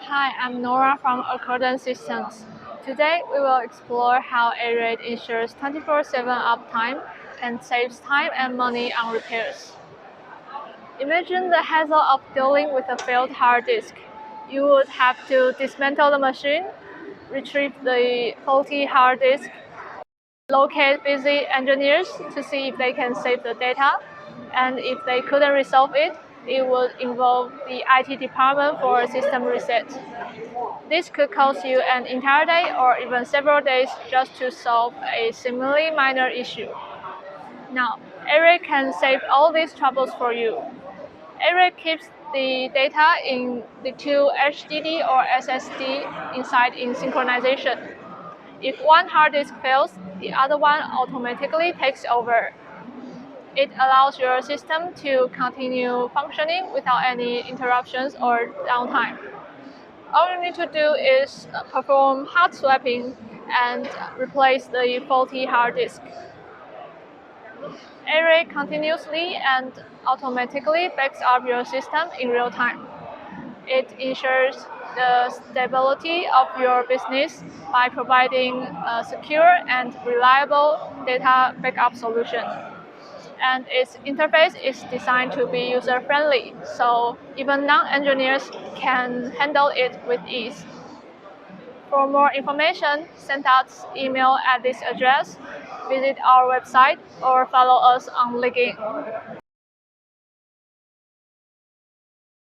Hi, I'm Nora from Accordant Systems. Today we will explore how ARAID ensures 24/7 uptime and saves time and money on repairs. Imagine the hassle of dealing with a failed hard disk. You would have to dismantle the machine, retrieve the faulty hard disk, locate busy engineers to see if they can save the data, and if they couldn't resolve it, it would involve the IT department for a system reset. This could cost you an entire day or even several days just to solve a seemingly minor issue. Now, ARAID can save all these troubles for you. ARAID keeps the data in the two HDD or SSD inside in synchronization. If one hard disk fails, the other one automatically takes over. It allows your system to continue functioning without any interruptions or downtime. All you need to do is perform hard swapping and replace the faulty hard disk. ARAID continuously and automatically backs up your system in real time. It ensures the stability of your business by providing a secure and reliable data backup solution. And its interface is designed to be user-friendly, so even non-engineers can handle it with ease. For more information, send us email at this address, visit our website, or follow us on LinkedIn.